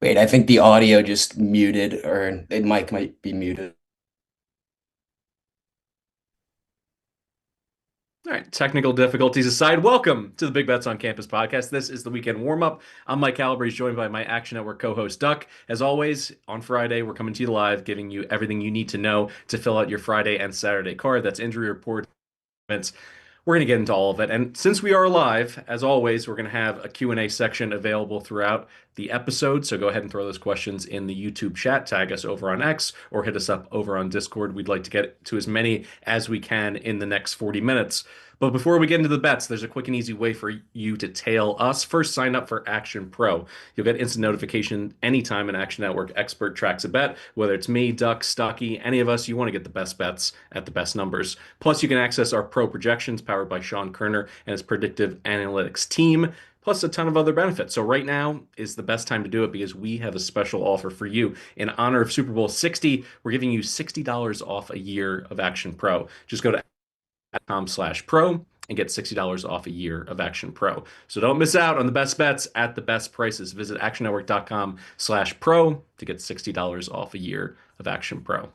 Wait, I think the audio just muted, or the mic might be muted. All right, technical difficulties aside, welcome to the Big Bets on Campus podcast. This is the weekend warm up. I'm Mike Calabrese, joined by my Action Network co host, Duck. As always, on Friday, we're coming to you live, giving you everything you need to know to fill out your Friday and Saturday card. That's injury reports. We're going to get into all of it. And since we are live, as always, we're going to have a Q&A section available throughout the episode. So go ahead and throw those questions in the YouTube chat, tag us over on X, or hit us up over on Discord. We'd like to get to as many as we can in the next 40 minutes. But before we get into the bets, there's a quick and easy way for you to tail us. First, sign up for Action Pro. You'll get instant notification anytime an Action Network expert tracks a bet, whether it's me, Duck, Stocky, any of us. You want to get the best bets at the best numbers. Plus, you can access our pro projections powered by Sean Kerner and his predictive analytics team, plus a ton of other benefits. So right now is the best time to do it because we have a special offer for you. In honor of Super Bowl 60, we're giving you $60 off a year of Action Pro. Just go to com/pro and get $60 off a year of Action Pro. So don't miss out on the best bets at the best prices. Visit actionnetwork.com/pro to get $60 off a year of Action Pro.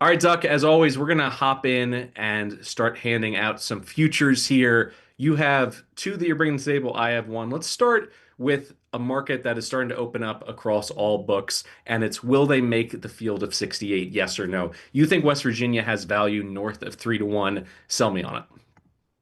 All right, Duck, as always, we're going to hop in and start handing out some futures here. You have two that you're bringing to the table. I have one. Let's start with a market that is starting to open up across all books, and it's will they make the field of 68, yes or no? You think West Virginia has value north of 3-1. Sell me on it.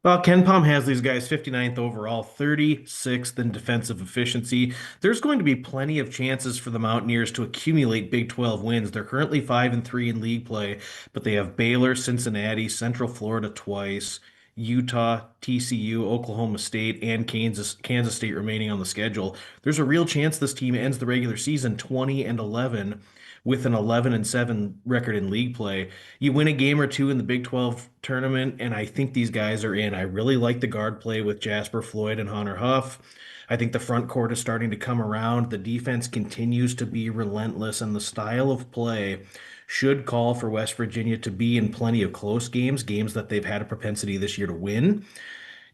Well, Ken Palm has these guys 59th overall, 36th in defensive efficiency. There's going to be plenty of chances for the Mountaineers to accumulate Big 12 wins. They're currently 5-3 in league play, but they have Baylor, Cincinnati, Central Florida twice, Utah, TCU, Oklahoma State, and Kansas State remaining on the schedule. There's a real chance this team ends the regular season 20-11 with an 11-7 record in league play. You win a game or two in the Big 12 tournament, and I think these guys are in. I really like the guard play with Jasper Floyd and Hunter Huff. I think the front court is starting to come around. The defense continues to be relentless, and the style of play should call for West Virginia to be in plenty of close games, games that they've had a propensity this year to win.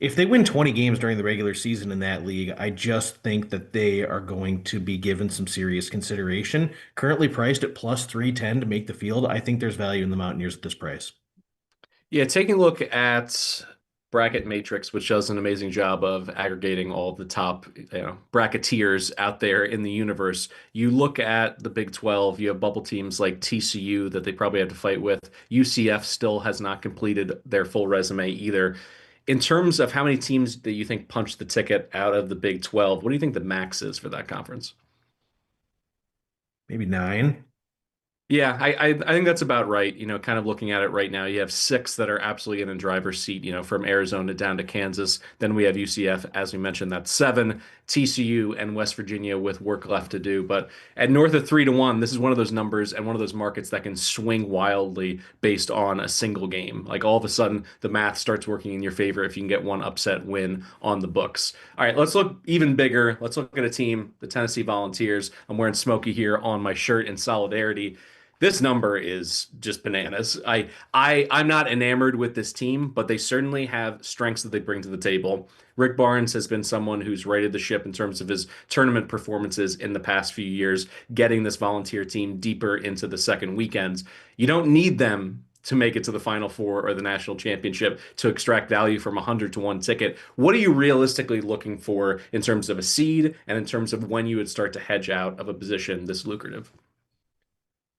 If they win 20 games during the regular season in that league, I just think that they are going to be given some serious consideration. Currently priced at plus 310 to make the field, I think there's value in the Mountaineers at this price. Yeah, taking a look at Bracket Matrix, which does an amazing job of aggregating all the top, bracketeers out there in the universe. You look at the Big 12, you have bubble teams like TCU that they probably have to fight with. UCF still has not completed their full resume either. In terms of how many teams that you think punch the ticket out of the Big 12, what do you think the max is for that conference? Maybe nine. Yeah, I think that's about right. Kind of looking at it right now, you have six that are absolutely in the driver's seat, from Arizona down to Kansas. Then we have UCF, as we mentioned, that's seven, TCU and West Virginia with work left to do. But at north of 3-1, this is one of those numbers and one of those markets that can swing wildly based on a single game. Like all of a sudden, the math starts working in your favor if you can get one upset win on the books. All right, let's look even bigger. Let's look at a team, the Tennessee Volunteers. I'm wearing Smokey here on my shirt in solidarity. This number is just bananas. I'm not enamored with this team, but they certainly have strengths that they bring to the table. Rick Barnes has been someone who's righted the ship in terms of his tournament performances in the past few years, getting this volunteer team deeper into the second weekends. You don't need them to make it to the Final Four or the national championship to extract value from a 100-1 ticket. What are you realistically looking for in terms of a seed and in terms of when you would start to hedge out of a position this lucrative?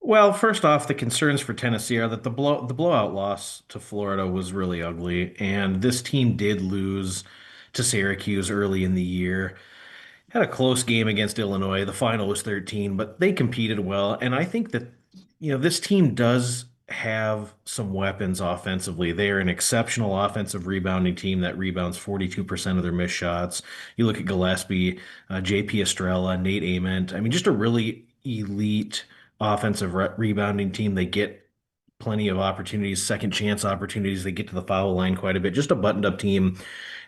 Well, first off, the concerns for Tennessee are that the blowout loss to Florida was really ugly, and this team did lose to Syracuse early in the year. Had a close game against Illinois. The final was 13, but they competed well. And I think that, this team does have some weapons offensively. They are an exceptional offensive rebounding team that rebounds 42% of their missed shots. You look at Gillespie, JP Estrella, Nate Ament. I mean, just a really elite offensive rebounding team. They get plenty of opportunities, second chance opportunities. They get to the foul line quite a bit. Just a buttoned up team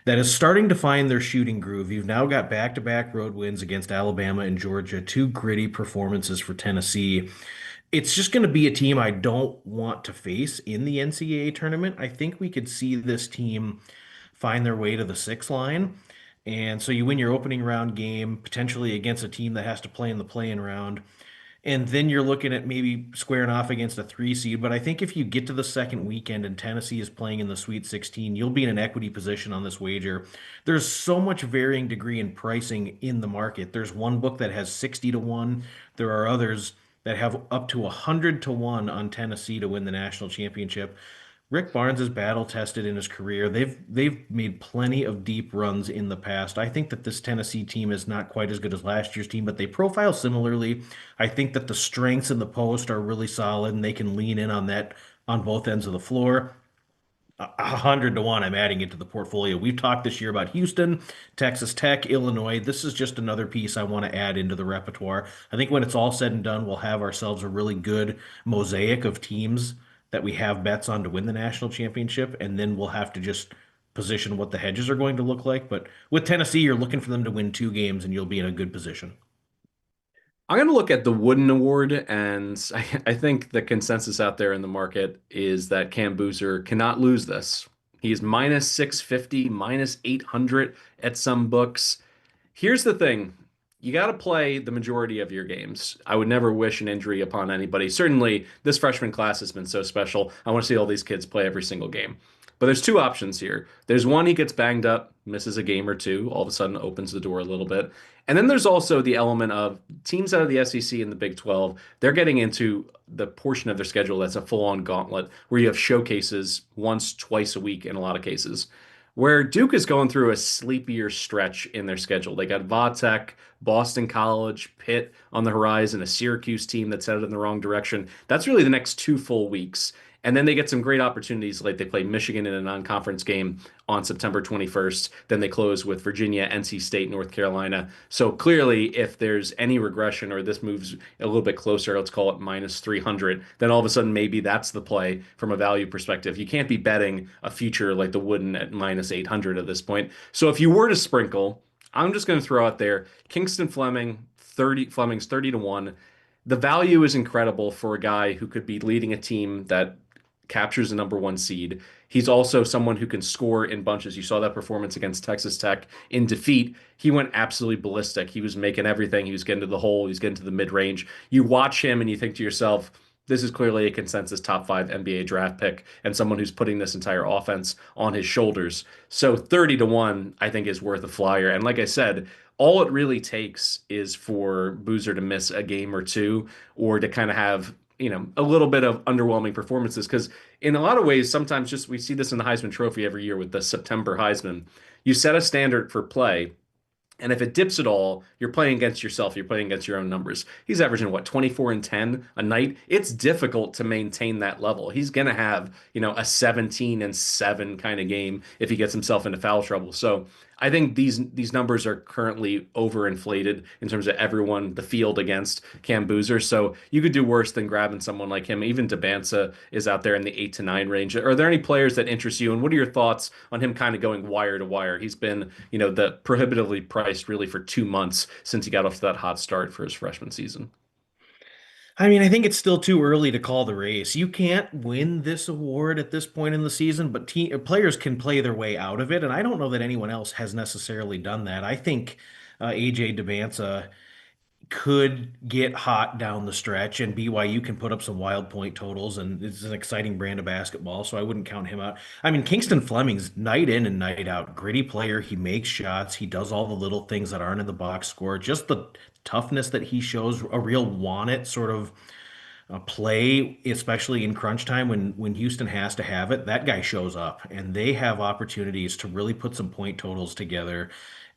that is starting to find their shooting groove. You've now got back-to-back road wins against Alabama and Georgia, two gritty performances for Tennessee. It's just going to be a team I don't want to face in the NCAA tournament. I think we could see this team find their way to the six line. And so you win your opening round game, potentially against a team that has to play in the play-in round. And then you're looking at maybe squaring off against a 3 seed. But I think if you get to the second weekend and Tennessee is playing in the Sweet 16, you'll be in an equity position on this wager. There's so much varying degree in pricing in the market. There's one book that has 60 to 1. There are others that have up to 100 to 1 on Tennessee to win the national championship. Rick Barnes is battle tested in his career. They've made plenty of deep runs in the past. I think that this Tennessee team is not quite as good as last year's team, but they profile similarly. I think that the strengths in the post are really solid and they can lean in on that on both ends of the floor. 100 to 1, I'm adding it to the portfolio. We've talked this year about Houston, Texas Tech, Illinois. This is just another piece I want to add into the repertoire. I think when it's all said and done, we'll have ourselves a really good mosaic of teams that we have bets on to win the national championship, and then we'll have to just position what the hedges are going to look like. But with Tennessee, you're looking for them to win 2 games, and you'll be in a good position. I'm going to look at the Wooden Award, and I think the consensus out there in the market is that Cam Boozer cannot lose this. He's minus 650, minus 800 at some books. Here's the thing. You got to play the majority of your games. I would never wish an injury upon anybody. Certainly, this freshman class has been so special. I want to see all these kids play every single game. But there's two options here. There's one, he gets banged up, misses a game or two, all of a sudden opens the door a little bit. And then there's also the element of teams out of the SEC and the Big 12, they're getting into the portion of their schedule that's a full-on gauntlet where you have showcases once, twice a week in a lot of cases. Where Duke is going through a sleepier stretch in their schedule. They got Vatech, Boston College, Pitt on the horizon, a Syracuse team that's headed in the wrong direction. That's really the next 2 full weeks. And then they get some great opportunities, like they play Michigan in a non-conference game on September 21st. Then they close with Virginia, NC State, North Carolina. So clearly, if there's any regression or this moves a little bit closer, let's call it minus 300, then all of a sudden maybe that's the play from a value perspective. You can't be betting a future like the Wooden at minus 800 at this point. So if you were to sprinkle, I'm just going to throw out there Kingston Fleming's 30 to 1. The value is incredible for a guy who could be leading a team that captures the number one seed. He's also someone who can score in bunches. You saw that performance against Texas Tech in defeat. He went absolutely ballistic. He was making everything. He was getting to the hole. He was getting to the mid range. You watch him and you think to yourself, this is clearly a consensus top five NBA draft pick and someone who's putting this entire offense on his shoulders. So 30 to 1, I think, is worth a flyer. And like I said, all it really takes is for Boozer to miss a game or two or to kind of have a little bit of underwhelming performances because in a lot of ways, sometimes just we see this in the Heisman Trophy every year with the September Heisman. You set a standard for play, and if it dips at all, you're playing against yourself. You're playing against your own numbers. He's averaging what, 24 and 10 a night. It's difficult to maintain that level. He's going to have, a 17 and 7 kind of game if he gets himself into foul trouble. So I think these numbers are currently overinflated in terms of everyone, the field against Cam Boozer. So you could do worse than grabbing someone like him. Even Debanza is out there in the 8 to 9 range. Are there any players that interest you? And what are your thoughts on him kind of going wire to wire? He's been, the prohibitively priced really for 2 months since he got off to that hot start for his freshman season. I mean, I think it's still too early to call the race. You can't win this award at this point in the season, but players can play their way out of it, and I don't know that anyone else has necessarily done that. I think AJ Devanza could get hot down the stretch, and BYU can put up some wild point totals, and it's an exciting brand of basketball, so I wouldn't count him out. I mean, Kingston Fleming's night in and night out, gritty player. He makes shots. He does all the little things that aren't in the box score. Just the toughness that he shows, a real want it sort of play, especially in crunch time when Houston has to have it, that guy shows up and they have opportunities to really put some point totals together.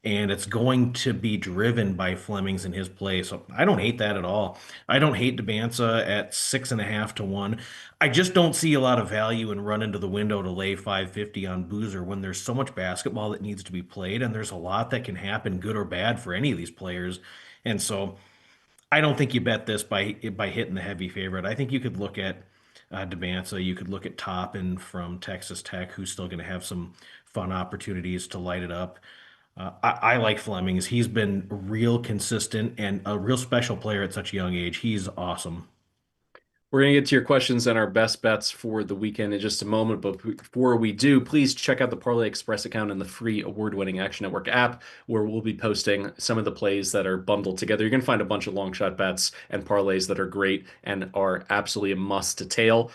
And it's going to be driven by Flemings in his play. So I don't hate that at all. I don't hate Debanza at 6.5 to 1. I just don't see a lot of value in run into the window to lay 550 on Boozer when there's so much basketball that needs to be played, and there's a lot that can happen, good or bad, for any of these players. And so I don't think you bet this by hitting the heavy favorite. I think you could look at Debanza. You could look at Toppin from Texas Tech, who's still going to have some fun opportunities to light it up. I like Flemings. He's been real consistent and a real special player at such a young age. He's awesome. We're going to get to your questions and our best bets for the weekend in just a moment. But before we do, please check out the Parlay Express account and the free award-winning Action Network app, where we'll be posting some of the plays that are bundled together. You're going to find a bunch of long shot bets and parlays that are great and are absolutely a must to tail.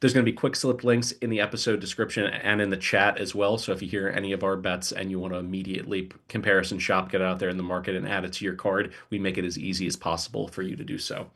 There's going to be quick slip links in the episode description and in the chat as well. So if you hear any of our bets and you want to immediately comparison shop, get it out there in the market and add it to your card, we make it as easy as possible for you to do so.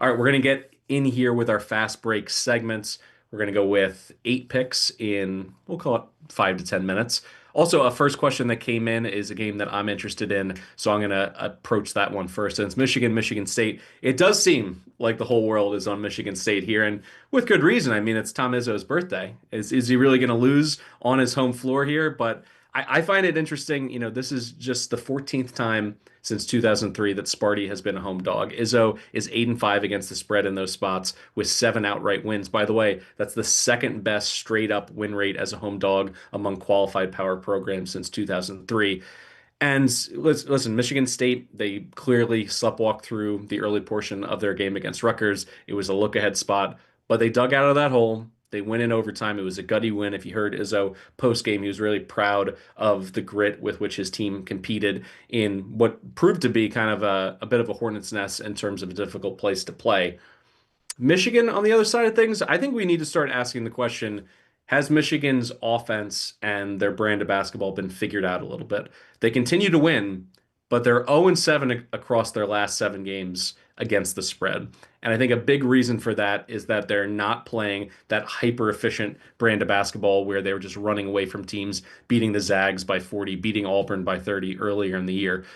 All right, we're going to get in here with our fast break segments. We're going to go with 8 picks in, we'll call it 5 to 10 minutes. Also, a first question that came in is a game that I'm interested in, so I'm going to approach that one first. And it's Michigan State. It does seem like the whole world is on Michigan State here, and with good reason. I mean, it's Tom Izzo's birthday. Is he really going to lose on his home floor here? But I find it interesting. This is just the 14th time since 2003 that Sparty has been a home dog. Izzo is 8-5 against the spread in those spots with 7 outright wins. By the way, that's the second best straight up win rate as a home dog among qualified power programs since 2003. And listen, Michigan State, they clearly sleptwalked through the early portion of their game against Rutgers. It was a look ahead spot, but they dug out of that hole. They win in overtime. It was a gutty win. If you heard Izzo post game, he was really proud of the grit with which his team competed in what proved to be kind of a bit of a hornet's nest in terms of a difficult place to play. Michigan, on the other side of things, I think we need to start asking the question, has Michigan's offense and their brand of basketball been figured out a little bit? They continue to win, but they're 0-7 across their last 7 games against the spread. And I think a big reason for that is that they're not playing that hyper efficient brand of basketball where they were just running away from teams, beating the Zags by 40, beating Auburn by 30 earlier in the year.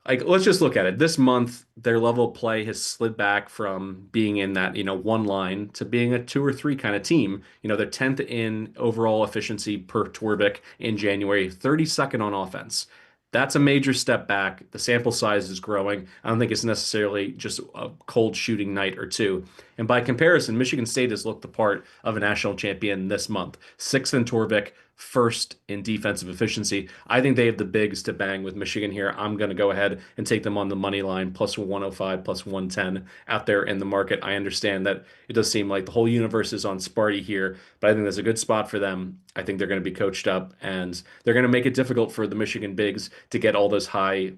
Like, let's just look at it. This month, their level of play has slid back from being in that, one line to being a 2 or 3 kind of team. They're 10th in overall efficiency per Torvik in January, 32nd on offense. That's a major step back. The sample size is growing. I don't think it's necessarily just a cold shooting night or two. And by comparison, Michigan State has looked the part of a national champion this month. 6th in Torvik, first in defensive efficiency. I think they have the bigs to bang with Michigan here. I'm going to go ahead and take them on the money line, plus 105, plus 110 out there in the market. I understand that it does seem like the whole universe is on Sparty here, but I think that's a good spot for them. I think they're going to be coached up, and they're going to make it difficult for the Michigan bigs to get all those high,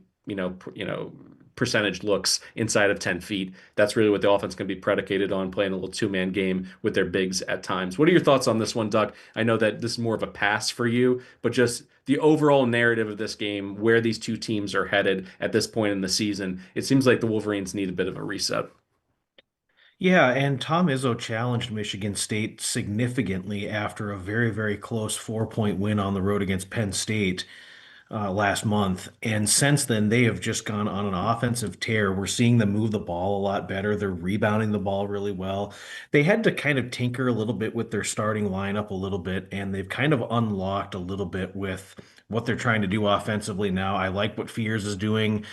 percentage looks inside of 10 feet. That's really what the offense can be predicated on, playing a little 2-man game with their bigs at times. What are your thoughts on this one, Duck? I know that this is more of a pass for you, but just the overall narrative of this game, where these two teams are headed at this point in the season, it seems like the Wolverines need a bit of a reset. Yeah, and Tom Izzo challenged Michigan State significantly after a very, very close 4-point win on the road against Penn State last month. And since then, they have just gone on an offensive tear. We're seeing them move the ball a lot better. They're rebounding the ball really well. They had to kind of tinker a little bit with their starting lineup a little bit, and they've kind of unlocked a little bit with what they're trying to do offensively now. I like what Fears is doing.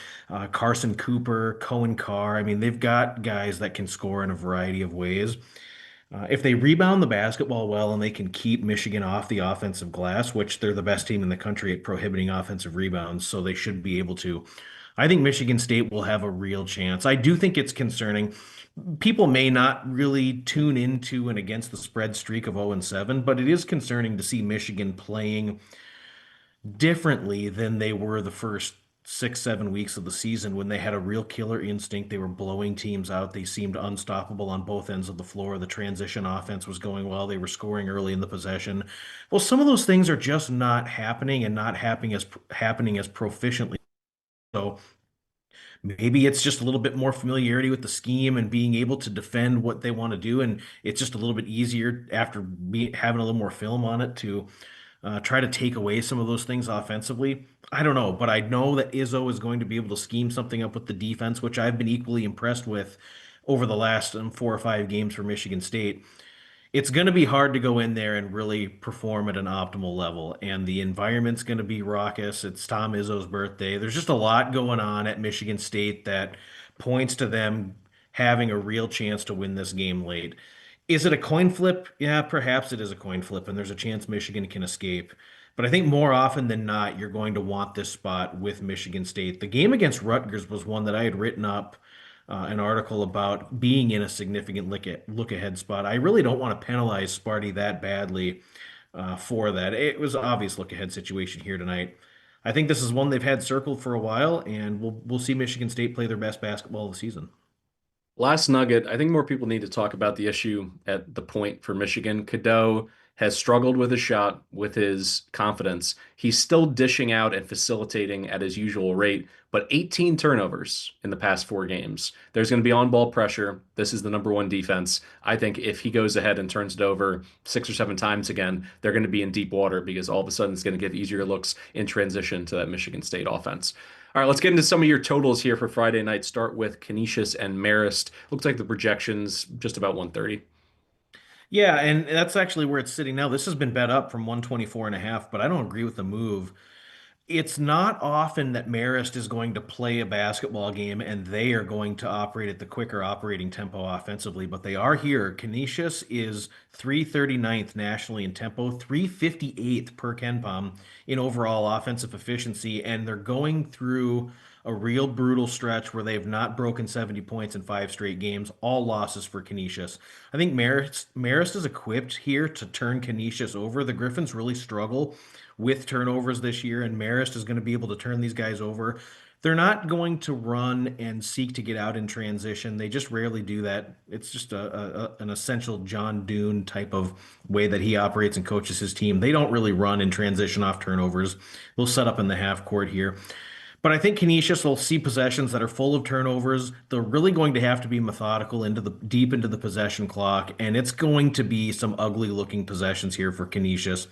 Carson Cooper, Cohen Carr. I mean, they've got guys that can score in a variety of ways. If they rebound the basketball well and they can keep Michigan off the offensive glass, which they're the best team in the country at prohibiting offensive rebounds, so they should be able to. I think Michigan State will have a real chance. I do think it's concerning. People may not really tune into an against the spread streak of 0-7, but it is concerning to see Michigan playing differently than they were the first 6, 7 weeks of the season when they had a real killer instinct. They were blowing teams out. They seemed unstoppable on both ends of the floor. The transition offense was going well. They were scoring early in the possession. Well, some of those things are just not happening and not happening as proficiently. So maybe it's just a little bit more familiarity with the scheme and being able to defend what they want to do, and it's just a little bit easier after having a little more film on it to try to take away some of those things offensively. I don't know, but I know that Izzo is going to be able to scheme something up with the defense, which I've been equally impressed with over the last 4 or 5 games for Michigan State. It's going to be hard to go in there and really perform at an optimal level, and the environment's going to be raucous. It's Tom Izzo's birthday. There's just a lot going on at Michigan State that points to them having a real chance to win this game late. Is it a coin flip? Yeah, perhaps it is a coin flip, and there's a chance Michigan can escape. But I think more often than not, you're going to want this spot with Michigan State. The game against Rutgers was one that I had written up an article about being in a significant look ahead spot. I really don't want to penalize Sparty that badly for that. It was an obvious look ahead situation here tonight. I think this is one they've had circled for a while, and we'll see Michigan State play their best basketball of the season. Last nugget, I think more people need to talk about the issue at the point for Michigan. Cadeau has struggled with his shot, with his confidence. He's still dishing out and facilitating at his usual rate, but 18 turnovers in the past 4 games. There's going to be on-ball pressure. This is the number one defense. I think if he goes ahead and turns it over 6 or 7 times again, they're going to be in deep water because all of a sudden it's going to give easier looks in transition to that Michigan State offense. All right, let's get into some of your totals here for Friday night. Start with Canisius and Marist. Looks like the projection's just about 130. Yeah, and that's actually where it's sitting now. This has been bet up from 124.5, but I don't agree with the move. It's not often that Marist is going to play a basketball game and they are going to operate at the quicker operating tempo offensively, but they are here. Canisius is 339th nationally in tempo, 358th per KenPom in overall offensive efficiency, and they're going through a real brutal stretch where they have not broken 70 points in 5 straight games, all losses for Canisius. I think Marist is equipped here to turn Canisius over. The Griffins really struggle with turnovers this year, and Marist is going to be able to turn these guys over. They're not going to run and seek to get out in transition. They just rarely do that. It's just an essential John Dune type of way that he operates and coaches his team. They don't really run in transition off turnovers. They'll set up in the half court here. But I think Canisius will see possessions that are full of turnovers. They're really going to have to be methodical into the deep into the possession clock, and it's going to be some ugly looking possessions here for Canisius.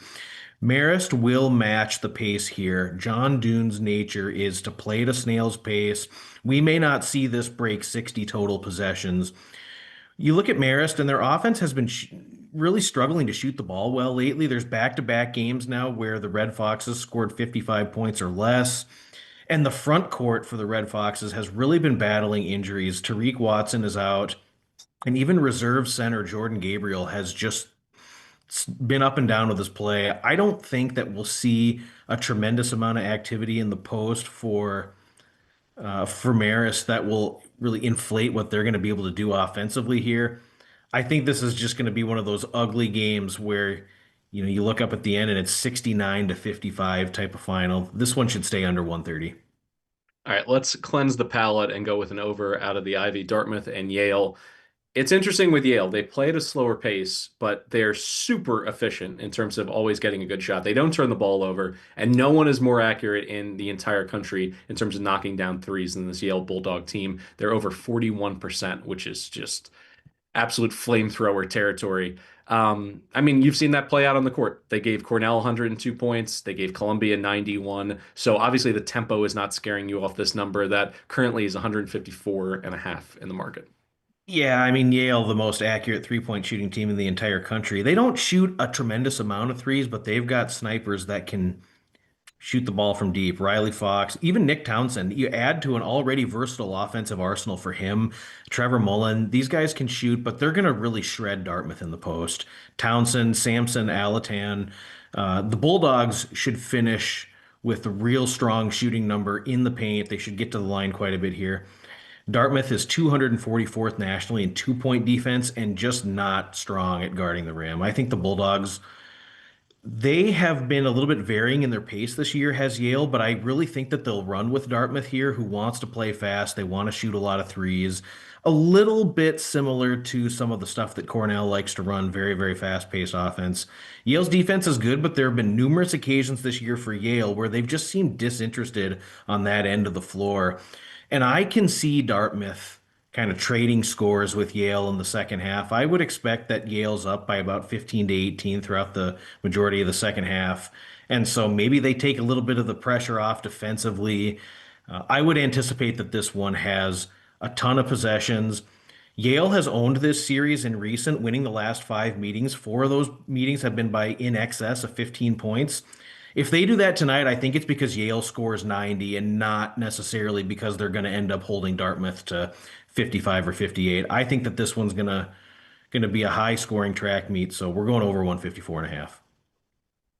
Marist will match the pace here. John Dune's nature is to play at a snail's pace. We may not see this break 60 total possessions. You look at Marist, and their offense has been really struggling to shoot the ball well lately. There's back-to-back games now where the Red Foxes scored 55 points or less. And the front court for the Red Foxes has really been battling injuries. Tariq Watson is out, and even reserve center Jordan Gabriel has just been up and down with his play. I don't think that we'll see a tremendous amount of activity in the post for Maris that will really inflate what they're going to be able to do offensively here. I think this is just going to be one of those ugly games where you look up at the end and it's 69-55 type of final. This one should stay under 130. All right, let's cleanse the palate and go with an over out of the Ivy, Dartmouth and Yale. It's interesting with Yale. They play at a slower pace, but they're super efficient in terms of always getting a good shot. They don't turn the ball over, and no one is more accurate in the entire country in terms of knocking down threes than this Yale Bulldog team. They're over 41%, which is just absolute flamethrower territory. I mean, you've seen that play out on the court. They gave Cornell 102 points. They gave Columbia 91. So obviously the tempo is not scaring you off this number that currently is 154.5 in the market. Yeah, I mean, Yale, the most accurate three-point shooting team in the entire country. They don't shoot a tremendous amount of threes, but they've got snipers that can shoot the ball from deep. Riley Fox, even Nick Townsend. You add to an already versatile offensive arsenal for him. Trevor Mullen, these guys can shoot, but they're going to really shred Dartmouth in the post. Townsend, Sampson, Alatan. The Bulldogs should finish with a real strong shooting number in the paint. They should get to the line quite a bit here. Dartmouth is 244th nationally in two-point defense and just not strong at guarding the rim. I think the Bulldogs, they have been a little bit varying in their pace this year, has Yale, but I really think that they'll run with Dartmouth here, who wants to play fast. They want to shoot a lot of threes. A little bit similar to some of the stuff that Cornell likes to run, very, very fast-paced offense. Yale's defense is good, but there have been numerous occasions this year for Yale where they've just seemed disinterested on that end of the floor. And I can see Dartmouth kind of trading scores with Yale in the second half. I would expect that Yale's up by about 15 to 18 throughout the majority of the second half. And so maybe they take a little bit of the pressure off defensively. I would anticipate that this one has a ton of possessions. Yale has owned this series in recent, winning the last 5 meetings. 4 of those meetings have been by in excess of 15 points. If they do that tonight, I think it's because Yale scores 90 and not necessarily because they're going to end up holding Dartmouth to 55 or 58. I think that this one's gonna be a high scoring track meet, so we're going over 154.5.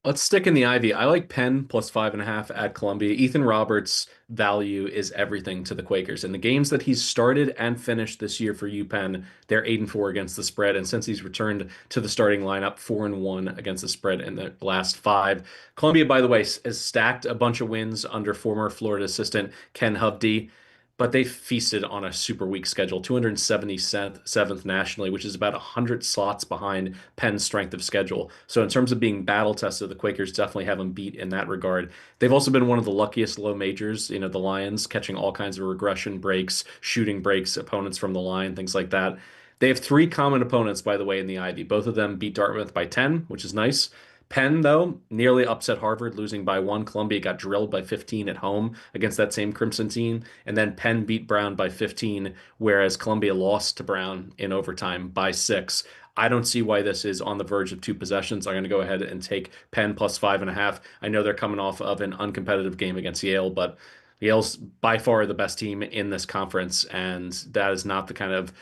Let's stick in the Ivy. I like Penn plus 5.5 at Columbia. Ethan Roberts' value is everything to the Quakers. In the games that he's started and finished this year for UPenn, they're 8-4 against the spread. And since he's returned to the starting lineup, 4-1 against the spread in the last five. Columbia, by the way, has stacked a bunch of wins under former Florida assistant Ken Hovde, but they feasted on a super weak schedule, 277th nationally, which is about 100 slots behind Penn's strength of schedule. So in terms of being battle tested, the Quakers definitely have them beat in that regard. They've also been one of the luckiest low majors, the Lions catching all kinds of regression breaks, shooting breaks, opponents from the line, things like that. They have three common opponents, by the way, in the Ivy. Both of them beat Dartmouth by 10, which is nice. Penn, though, nearly upset Harvard, losing by one. Columbia got drilled by 15 at home against that same Crimson team. And then Penn beat Brown by 15, whereas Columbia lost to Brown in overtime by 6. I don't see why this is on the verge of two possessions. I'm going to go ahead and take Penn plus 5.5. I know they're coming off of an uncompetitive game against Yale, but Yale's by far the best team in this conference, and that is not the kind of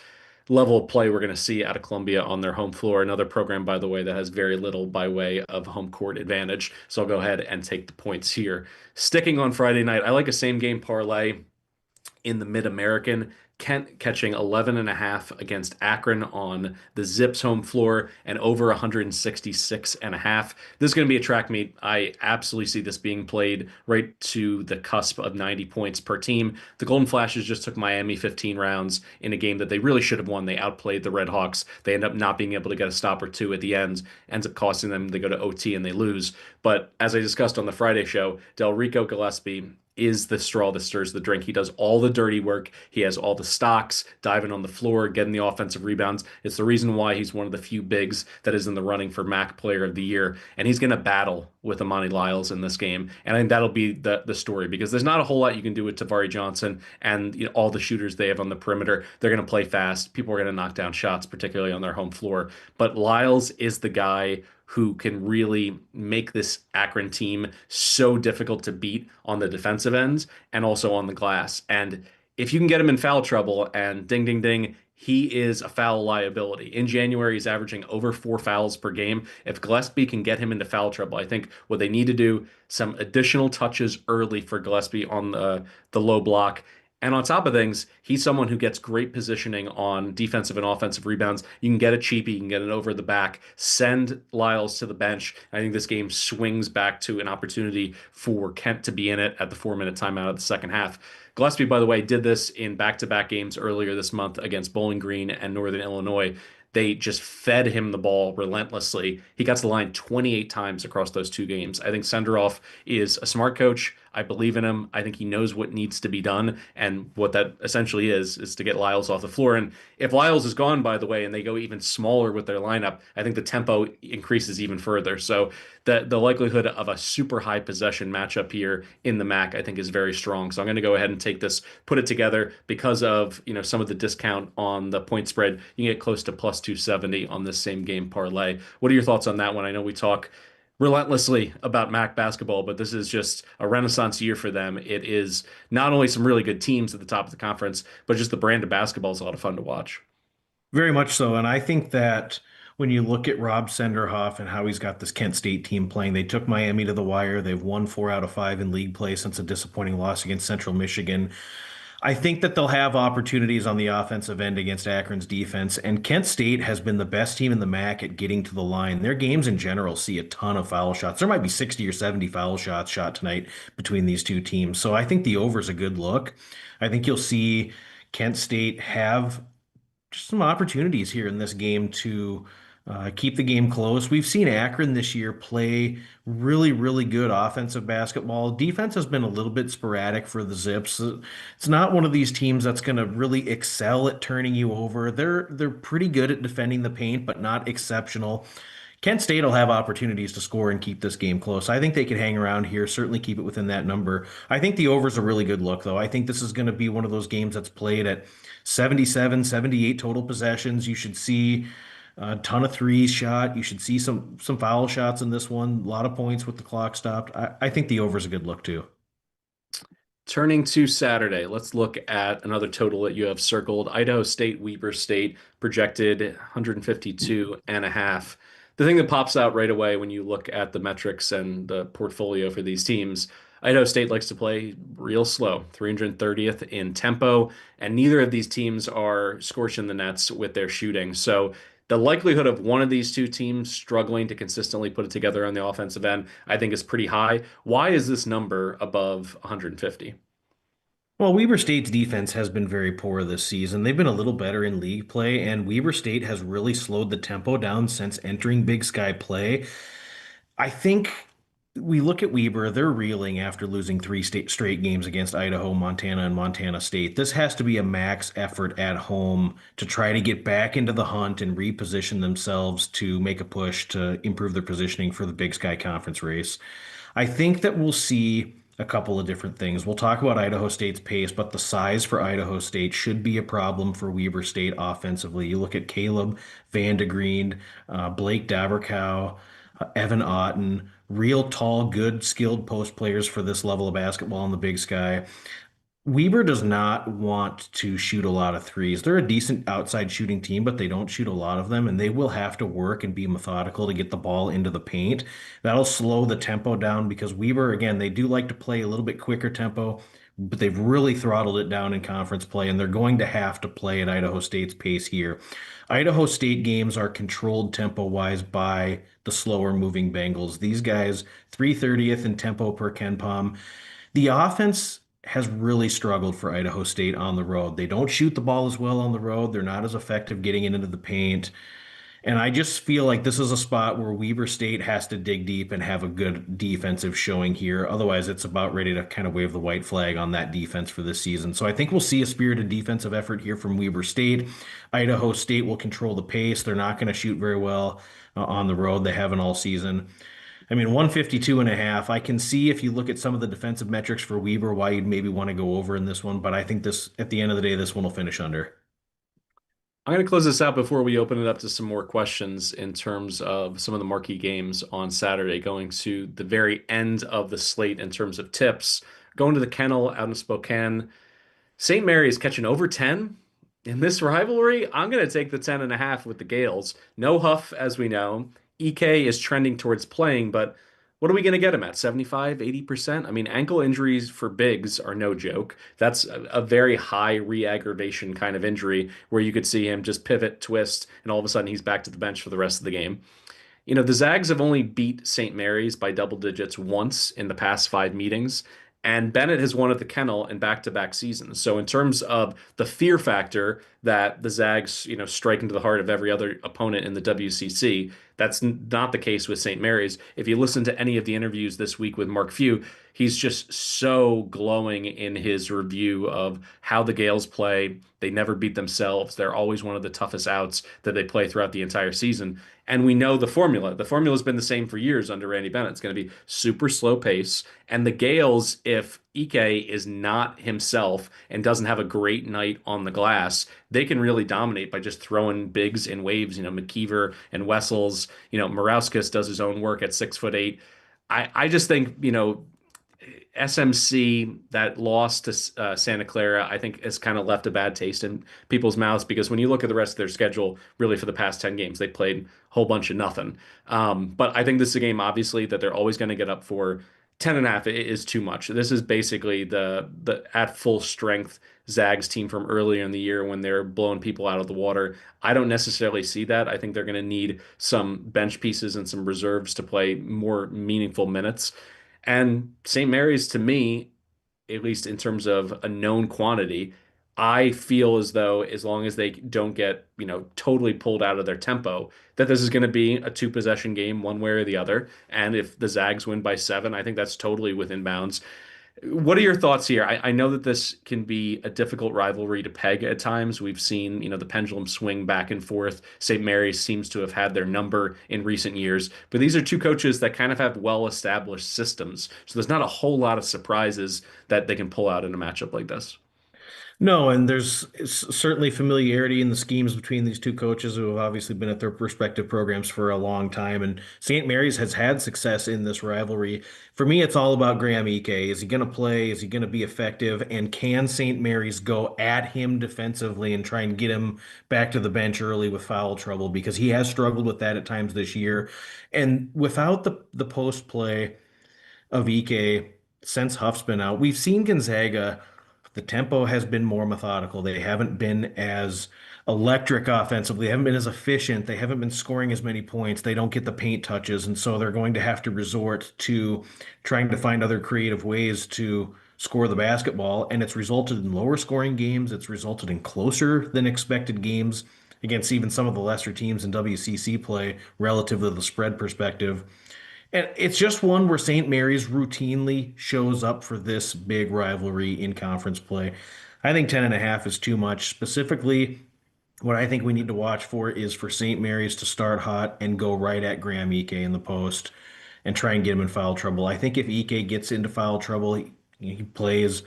level of play we're going to see out of Columbia on their home floor. Another program, by the way, that has very little by way of home court advantage. So I'll go ahead and take the points here. Sticking on Friday night, I like a same game parlay in the Mid-American. Kent catching 11.5 against Akron on the Zips home floor and over 166.5. This is going to be a track meet. I absolutely see this being played right to the cusp of 90 points per team. The Golden Flashes just took Miami 15 rounds in a game that they really should have won. They outplayed the Red Hawks. They end up not being able to get a stop or two at the end. Ends up costing them. They go to OT and they lose. But as I discussed on the Friday show, Delrico Gillespie is the straw that stirs the drink. He does all the dirty work. He has all the stocks, diving on the floor, getting the offensive rebounds. It's the reason why he's one of the few bigs that is in the running for MAC Player of the Year. And he's going to battle with Amani Lyles in this game. And I think that'll be the story because there's not a whole lot you can do with Tavari Johnson and all the shooters they have on the perimeter. They're going to play fast. People are going to knock down shots, particularly on their home floor. But Lyles is the guy who can really make this Akron team so difficult to beat on the defensive ends and also on the glass. And if you can get him in foul trouble and ding, ding, ding, he is a foul liability. In January, he's averaging over 4 fouls per game. If Gillespie can get him into foul trouble, I think what they need to do, some additional touches early for Gillespie on the low block. And on top of things, he's someone who gets great positioning on defensive and offensive rebounds. You can get a cheapie, you can get it over the back, send Lyles to the bench. I think this game swings back to an opportunity for Kent to be in it at the 4-minute timeout of the second half. Gillespie, by the way, did this in back-to-back games earlier this month against Bowling Green and Northern Illinois. They just fed him the ball relentlessly. He got to the line 28 times across those two games. I think Senderoff is a smart coach. I believe in him. I think he knows what needs to be done. And what that essentially is to get Lyles off the floor. And if Lyles is gone, by the way, and they go even smaller with their lineup, I think the tempo increases even further. So the likelihood of a super high possession matchup here in the MAC, I think, is very strong. So I'm going to go ahead and take this, put it together because of some of the discount on the point spread. You can get close to plus 270 on this same game parlay. What are your thoughts on that one? I know we talk relentlessly about MAC basketball, but this is just a renaissance year for them. It is not only some really good teams at the top of the conference, but just the brand of basketball is a lot of fun to watch. Very much so. And I think that when you look at Rob Senderhoff and how he's got this Kent State team playing, they took Miami to the wire. They've won 4 out of 5 in league play since a disappointing loss against Central Michigan. I think that they'll have opportunities on the offensive end against Akron's defense, and Kent State has been the best team in the MAC at getting to the line. Their games in general see a ton of foul shots. There might be 60 or 70 foul shots shot tonight between these two teams. So I think the over is a good look. I think you'll see Kent State have just some opportunities here in this game to keep the game close. We've seen Akron this year play really, really good offensive basketball. Defense has been a little bit sporadic for the Zips. It's not one of these teams that's going to really excel at turning you over. They're pretty good at defending the paint, but not exceptional. Kent State will have opportunities to score and keep this game close. I think they could hang around here, certainly keep it within that number. I think the over's a really good look, though. I think this is going to be one of those games that's played at 77, 78 total possessions. You should see a ton of threes shot. You should see some foul shots in this one. A lot of points with the clock stopped. I think the over's a good look, too. Turning to Saturday, let's look at another total that you have circled. Idaho State, Weber State projected 152.5. The thing that pops out right away when you look at the metrics and the portfolio for these teams, Idaho State likes to play real slow, 330th in tempo, and neither of these teams are scorching the nets with their shooting. So the likelihood of one of these two teams struggling to consistently put it together on the offensive end, I think is pretty high. Why is this number above 150? Well, Weber State's defense has been very poor this season. They've been a little better in league play, and Weber State has really slowed the tempo down since entering Big Sky play. I think we look at Weber, they're reeling after losing three straight games against Idaho, Montana, and Montana State. This has to be a max effort at home to try to get back into the hunt and reposition themselves to make a push to improve their positioning for the Big Sky Conference race. I think that we'll see a couple of different things. We'll talk about Idaho State's pace, but the size for Idaho State should be a problem for Weber State offensively. You look at Caleb Vandegreen, Blake Dabercow, Evan Otten, real tall, good, skilled post players for this level of basketball in the Big Sky. Weber does not want to shoot a lot of threes. They're a decent outside shooting team, but they don't shoot a lot of them, and they will have to work and be methodical to get the ball into the paint. That'll slow the tempo down because Weber, again, they do like to play a little bit quicker tempo, but they've really throttled it down in conference play, and they're going to have to play at Idaho State's pace here. Idaho State games are controlled tempo-wise by the slower moving Bengals. These guys, 330th in tempo per KenPom. The offense has really struggled for Idaho State on the road. They don't shoot the ball as well on the road. They're not as effective getting it into the paint. And I just feel like this is a spot where Weber State has to dig deep and have a good defensive showing here. Otherwise, it's about ready to kind of wave the white flag on that defense for this season. So I think we'll see a spirited defensive effort here from Weber State. Idaho State will control the pace. They're not going to shoot very well on the road. They haven't all season. I mean, 152 and a half. I can see if you look at some of the defensive metrics for Weber, why you'd maybe want to go over in this one, but I think this, at the end of the day, this one will finish under. I'm going to close this out before we open it up to some more questions in terms of some of the marquee games on Saturday, going to the very end of the slate in terms of tips. Going to the Kennel out in Spokane. St. Mary's catching over 10 in this rivalry. I'm going to take the 10 and a half with the Gales. No Huff, as we know. EK is trending towards playing, but what are we going to get him at? 75, 80%? I mean, ankle injuries for bigs are no joke. That's a very high re-aggravation kind of injury where you could see him just pivot, twist, and all of a sudden he's back to the bench for the rest of the game. You know, the Zags have only beat St. Mary's by double digits once in the past 5 meetings, and Bennett has won at the Kennel in back-to-back seasons. So in terms of the fear factor that the Zags, strike into the heart of every other opponent in the WCC, that's not the case with St. Mary's. If you listen to any of the interviews this week with Mark Few, he's just so glowing in his review of how the Gales play. They never beat themselves. They're always one of the toughest outs that they play throughout the entire season. And we know the formula. The formula has been the same for years under Randy Bennett. It's going to be super slow pace. And the Gales, if Ike is not himself and doesn't have a great night on the glass, they can really dominate by just throwing bigs in waves. McKeever and Wessels. Morauskas does his own work at 6'8". I just think, SMC, that loss to Santa Clara, I think has kind of left a bad taste in people's mouths because when you look at the rest of their schedule, really for the past 10 games, they played a whole bunch of nothing. But I think this is a game, obviously, that they're always going to get up for. 10 and a half is too much. This is basically the at full strength Zags team from earlier in the year when they're blowing people out of the water. I don't necessarily see that. I think they're going to need some bench pieces and some reserves to play more meaningful minutes. And St. Mary's, to me, at least in terms of a known quantity, I feel as though as long as they don't get, totally pulled out of their tempo, that this is going to be a two-possession game one way or the other. And if the Zags win by 7, I think that's totally within bounds. What are your thoughts here? I know that this can be a difficult rivalry to peg at times. We've seen, the pendulum swing back and forth. St. Mary's seems to have had their number in recent years, but these are two coaches that kind of have well-established systems. So there's not a whole lot of surprises that they can pull out in a matchup like this. No, and there's certainly familiarity in the schemes between these two coaches who have obviously been at their respective programs for a long time. And St. Mary's has had success in this rivalry. For me, it's all about Graham Ike. Is he going to play? Is he going to be effective? And can St. Mary's go at him defensively and try and get him back to the bench early with foul trouble? Because he has struggled with that at times this year. And without the post play of Ike since Huff's been out, we've seen Gonzaga. The tempo has been more methodical. They haven't been as electric offensively. They haven't been as efficient. They haven't been scoring as many points. They don't get the paint touches. And so they're going to have to resort to trying to find other creative ways to score the basketball. And it's resulted in lower scoring games. It's resulted in closer than expected games against even some of the lesser teams in WCC play relative to the spread perspective. And it's just one where St. Mary's routinely shows up for this big rivalry in conference play. I think 10.5 is too much. Specifically, what I think we need to watch for is for St. Mary's to start hot and go right at Graham Ike in the post and try and get him in foul trouble. I think if Ike gets into foul trouble, he plays,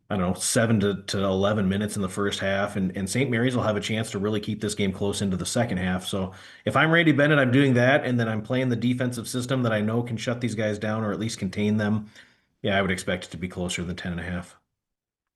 I don't know, 7 to 11 minutes in the first half, and St. Mary's will have a chance to really keep this game close into the second half. So if I'm Randy Bennett, I'm doing that, and then I'm playing the defensive system that I know can shut these guys down or at least contain them. Yeah, I would expect it to be closer than 10.5.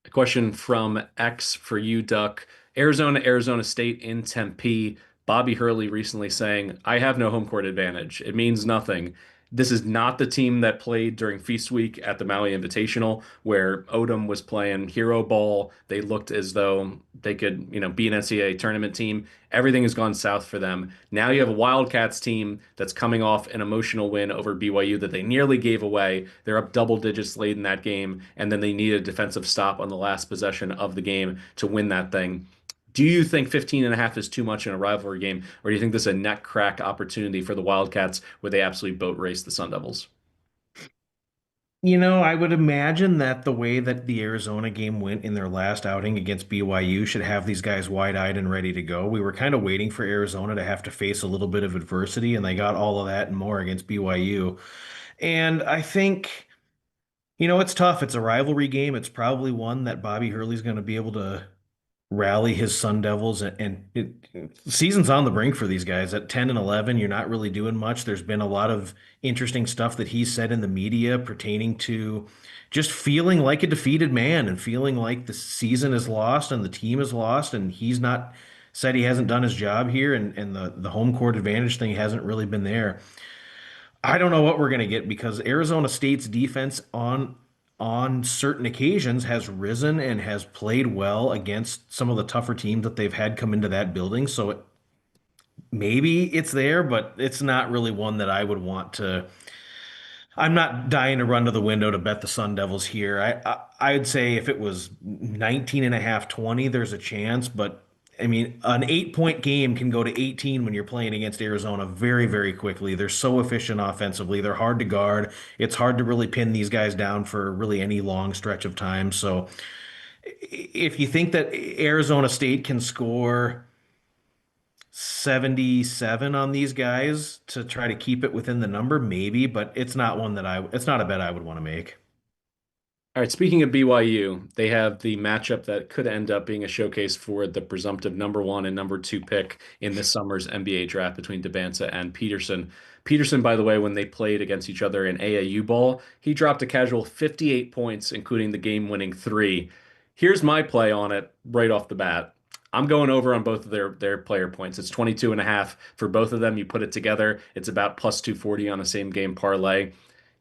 A question from X for you, Duck. Arizona State in Tempe. Bobby Hurley recently saying, I have no home court advantage. It means nothing. This is not the team that played during Feast Week at the Maui Invitational, where Odom was playing hero ball. They looked as though they could, be an NCAA tournament team. Everything has gone south for them. Now you have a Wildcats team that's coming off an emotional win over BYU that they nearly gave away. They're up double digits late in that game, and then they need a defensive stop on the last possession of the game to win that thing. Do you think 15.5 is too much in a rivalry game, or do you think this is a neck crack opportunity for the Wildcats where they absolutely boat race the Sun Devils? I would imagine that the way that the Arizona game went in their last outing against BYU should have these guys wide-eyed and ready to go. We were kind of waiting for Arizona to have to face a little bit of adversity, and they got all of that and more against BYU. And I think, it's tough. It's a rivalry game. It's probably one that Bobby Hurley's going to be able to rally his Sun Devils, season's on the brink for these guys. At 10 and 11, you're not really doing much. There's been a lot of interesting stuff that he said in the media pertaining to just feeling like a defeated man and feeling like the season is lost and the team is lost, and he's not said he hasn't done his job here, and the home court advantage thing hasn't really been there. I don't know what we're going to get because Arizona State's defense on certain occasions has risen and has played well against some of the tougher teams that they've had come into that building. So maybe it's there, but it's not really one that I would want to. I'm not dying to run to the window to bet the Sun Devils here. I'd say if it was 19.5, 20, there's a chance, but I mean, an 8 point game can go to 18 when you're playing against Arizona very, very quickly. They're so efficient offensively. They're hard to guard. It's hard to really pin these guys down for really any long stretch of time. So if you think that Arizona State can score 77 on these guys to try to keep it within the number, maybe, but it's not a bet I would want to make. All right, speaking of BYU, they have the matchup that could end up being a showcase for the presumptive number one and number two pick in this summer's NBA draft between Debanza and Peterson. Peterson, by the way, when they played against each other in AAU ball, he dropped a casual 58 points, including the game-winning three. Here's my play on it right off the bat. I'm going over on both of their player points. It's 22.5 for both of them. You put it together, it's about plus 240 on a same game parlay.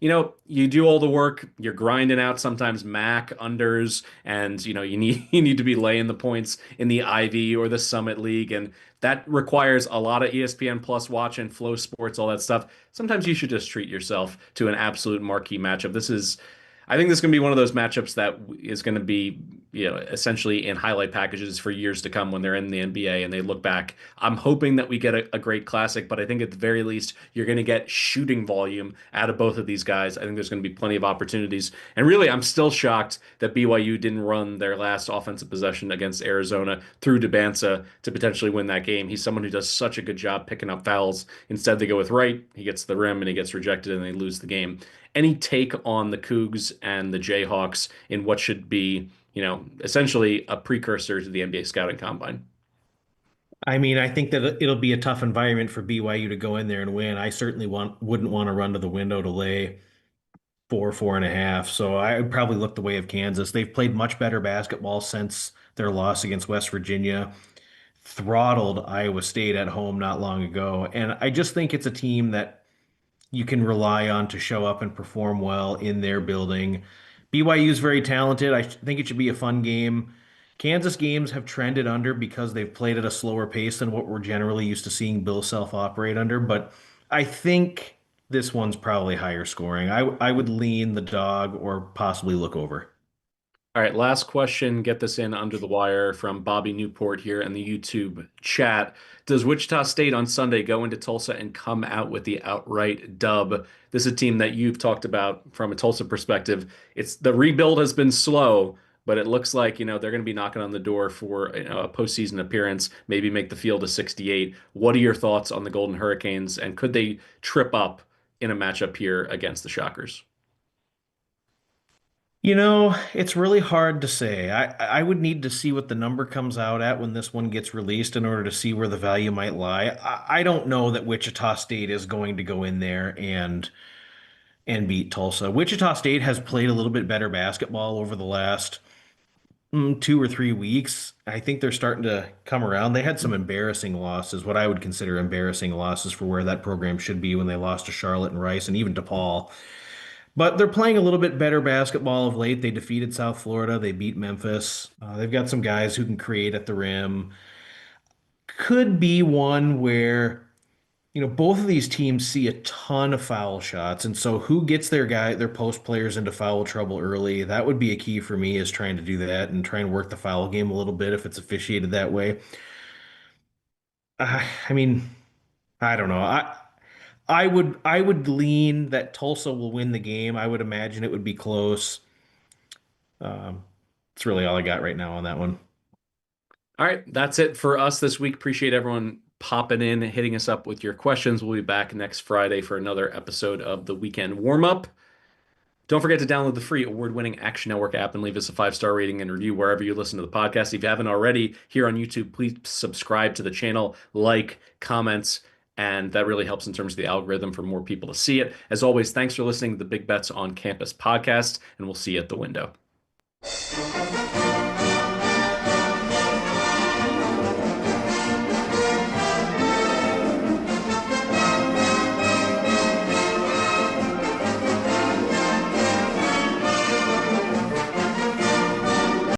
You do all the work, you're grinding out sometimes Mac unders, and you need you need to be laying the points in the Ivy or the Summit League, and that requires a lot of ESPN Plus watching, Flow Sports, all that stuff. Sometimes you should just treat yourself to an absolute marquee matchup. I think this is going to be one of those matchups that is going to be, essentially in highlight packages for years to come when they're in the NBA and they look back. I'm hoping that we get a great classic, but I think at the very least, you're going to get shooting volume out of both of these guys. I think there's going to be plenty of opportunities. And really, I'm still shocked that BYU didn't run their last offensive possession against Arizona through Debanza to potentially win that game. He's someone who does such a good job picking up fouls. Instead, they go with Wright. He gets to the rim and he gets rejected and they lose the game. Any take on the Cougs and the Jayhawks in what should be essentially a precursor to the NBA scouting combine. I mean, I think that it'll be a tough environment for BYU to go in there and win. I certainly wouldn't want to run to the window to lay 4.5. So I would probably look the way of Kansas. They've played much better basketball since their loss against West Virginia, throttled Iowa State at home not long ago. And I just think it's a team that you can rely on to show up and perform well in their building. BYU is very talented. I think it should be a fun game. Kansas games have trended under because they've played at a slower pace than what we're generally used to seeing Bill Self operate under. But I think this one's probably higher scoring. I would lean the dog or possibly look over. All right, last question. Get this in under the wire from Bobby Newport here in the YouTube chat. Does Wichita State on Sunday go into Tulsa and come out with the outright dub? This is a team that you've talked about from a Tulsa perspective. It's the rebuild has been slow, but it looks like, they're going to be knocking on the door for, a postseason appearance, maybe make the field of 68. What are your thoughts on the Golden Hurricanes, and could they trip up in a matchup here against the Shockers? It's really hard to say. I would need to see what the number comes out at when this one gets released in order to see where the value might lie. I don't know that Wichita State is going to go in there and beat Tulsa. Wichita State has played a little bit better basketball over the last 2 or 3 weeks. I think they're starting to come around. They had some embarrassing losses, what I would consider embarrassing losses for where that program should be when they lost to Charlotte and Rice and even DePaul. But they're playing a little bit better basketball of late. They defeated South Florida. They beat Memphis. They've got some guys who can create at the rim. Could be one where, both of these teams see a ton of foul shots. And so who gets their post players into foul trouble early? That would be a key for me is trying to do that and try and work the foul game a little bit if it's officiated that way. I mean, I don't know. I would lean that Tulsa will win the game. I would imagine it would be close. Um, it's really all I got right now on that one. All right, that's it for us this week. Appreciate everyone popping in, hitting us up with your questions. We'll be back next Friday for another episode of the Weekend Warm Up. Don't forget to download the free award-winning Action Network app and leave us a 5-star rating and review wherever you listen to the podcast. If you haven't already here on YouTube, please subscribe to the channel, like, comments, and that really helps in terms of the algorithm for more people to see it. As always, thanks for listening to the Big Bets on Campus podcast, and we'll see you at the window.